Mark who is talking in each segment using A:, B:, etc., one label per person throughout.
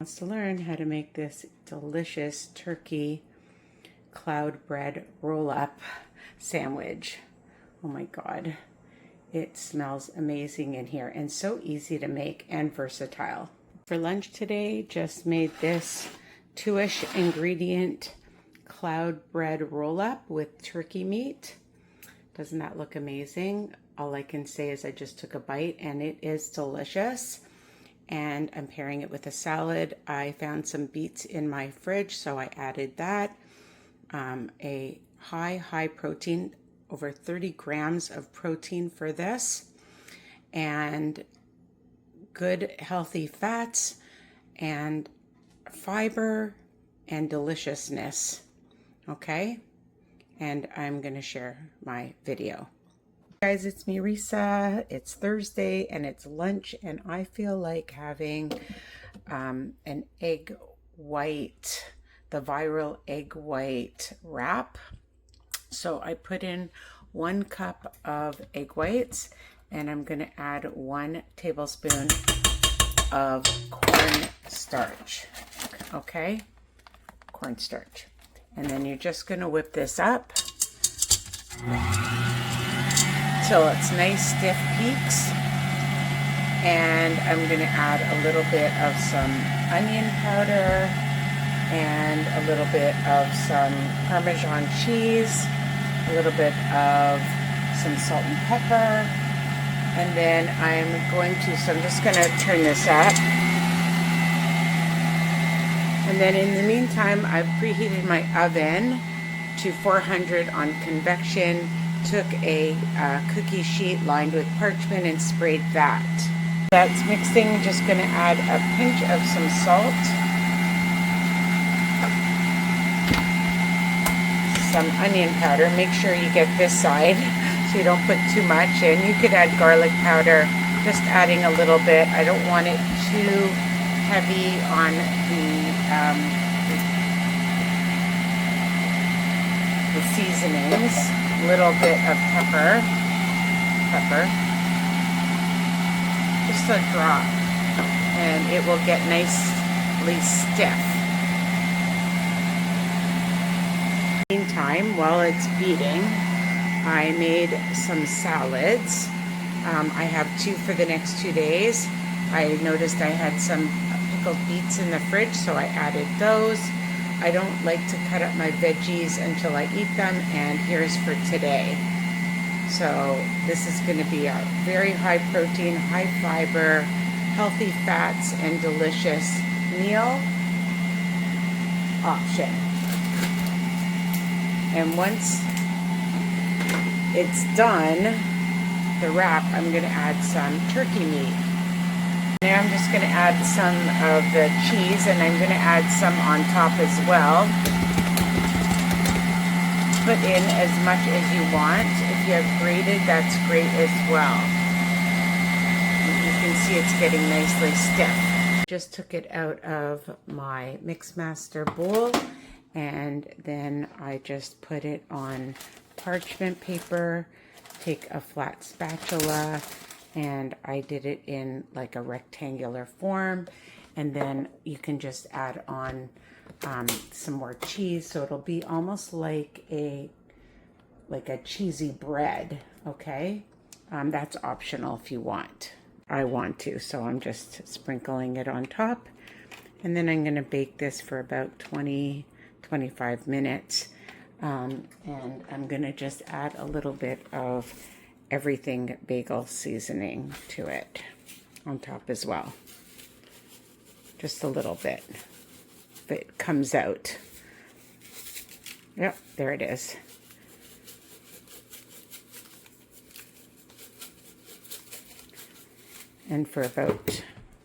A: wants to learn how to make this delicious turkey cloud bread roll-up sandwich. Oh my God, it smells amazing in here and so easy to make and versatile. For lunch today, just made this 2-ish ingredient cloud bread roll-up with turkey meat. Doesn't that look amazing? All I can say is I just took a bite and it is delicious. And I'm pairing it with a salad. I found some beets in my fridge, so I added that. A high protein, over 30 grams of protein for this, and good healthy fats and fiber and deliciousness. Okay, and I'm gonna share my video. Guys, it's me, Risa. It's Thursday and it's lunch, and I feel like having an egg white, the viral egg white wrap. So I put in 1 cup of egg whites, and I'm going to add 1 tablespoon of cornstarch. Okay, cornstarch. And then you're just going to whip this up till it's nice stiff peaks. And I'm going to add a little bit of some onion powder and a little bit of some Parmesan cheese, a little bit of some salt and pepper, and then so I'm just going to turn this up. And then in the meantime, I've preheated my oven to 400 on convection. Took a cookie sheet lined with parchment and sprayed that. That's mixing. Just going to add a pinch of some salt, some onion powder. Make sure you get this side so you don't put too much in. You could add garlic powder, just adding a little bit. I don't want it too heavy on the seasonings. Little bit of pepper, just a drop, and it will get nicely stiff. Meantime, while it's beating, I made some salads. I have 2 for the next 2 days. I noticed I had some pickled beets in the fridge, so I added those. I don't like to cut up my veggies until I eat them, and here's for today. So this is going to be a very high protein, high fiber, healthy fats, and delicious meal option. And once it's done, the wrap, I'm going to add some turkey meat. Now I'm just going to add some of the cheese, and I'm going to add some on top as well. Put in as much as you want. If you have grated, that's great as well. You can see it's getting nicely stiff. Just took it out of my Mixmaster bowl, and then I just put it on parchment paper. Take a flat spatula, and I did it in like a rectangular form, and then you can just add on some more cheese, so it'll be almost like a cheesy bread. Okay, that's optional if you want. I want to, so I'm just sprinkling it on top, and then I'm going to bake this for about 20-25 minutes, and I'm going to just add a little bit of everything bagel seasoning to it on top as well. Just a little bit. If it comes out. Yep, there it is. And for about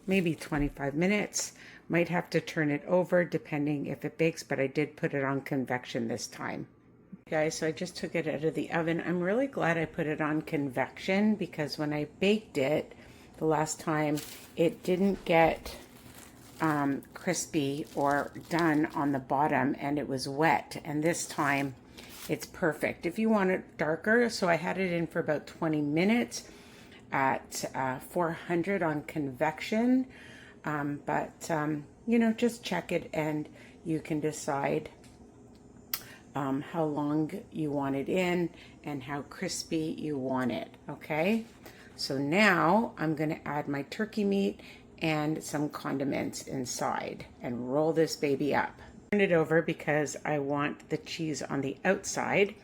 A: maybe 25 minutes. Might have to turn it over depending if it bakes, but I did put it on convection this time. Guys, so I just took it out of the oven. I'm really glad I put it on convection, because when I baked it the last time, it didn't get crispy or done on the bottom, and it was wet. And this time it's perfect. If you want it darker, so I had it in for about 20 minutes at 400 on convection. You know, just check it and you can decide how long you want it in and how crispy you want it, okay? So now I'm gonna add my turkey meat and some condiments inside and roll this baby up. Turn it over because I want the cheese on the outside,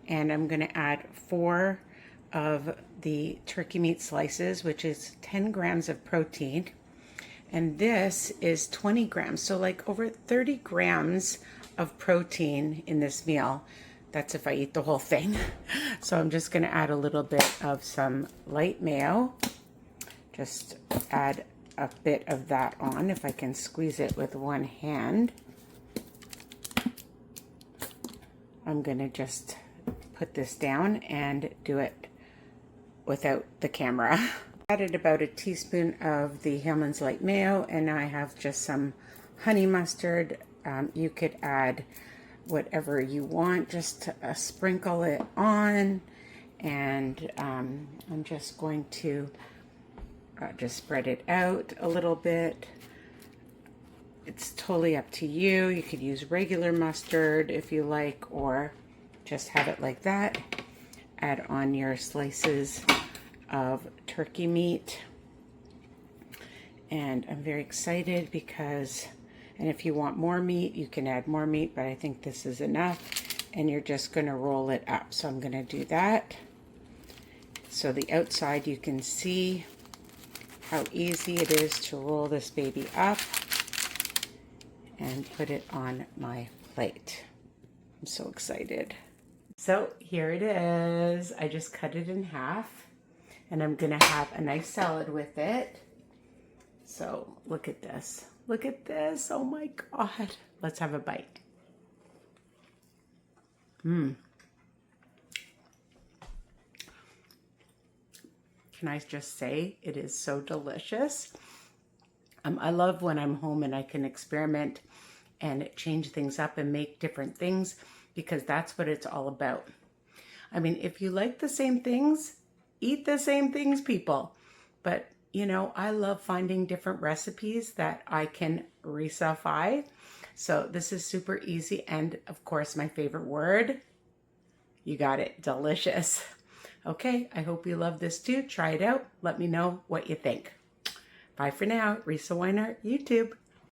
A: and I'm gonna add 4 of the turkey meat slices, which is 10 grams of protein. And this is 20 grams, so like over 30 grams of protein in this meal. That's if I eat the whole thing. So I'm just gonna add a little bit of some light mayo. Just add a bit of that on if I can squeeze it with one hand. I'm gonna just put this down and do it without the camera. Added about a teaspoon of the Hellmann's light mayo, and now I have just some honey mustard. You could add whatever you want, just to sprinkle it on, and I'm just going to just spread it out a little bit. It's totally up to you. You could use regular mustard if you like, or just have it like that. Add on your slices of turkey meat, and I'm very excited because, and if you want more meat you can add more meat, but I think this is enough, and you're just going to roll it up. So I'm going to do that. So the outside, you can see how easy it is to roll this baby up and put it on my plate. I'm so excited. So here it is. I just cut it in half, and I'm gonna have a nice salad with it. So look at this. Look at this. Oh my God. Let's have a bite. Can I just say it is so delicious. I love when I'm home and I can experiment and change things up and make different things, because that's what it's all about. I mean, if you like the same things, eat the same things, people. But, you know, I love finding different recipes that I can resuffy. So this is super easy. And of course, my favorite word, you got it, delicious. Okay, I hope you love this too. Try it out. Let me know what you think. Bye for now. Risa Weiner, YouTube.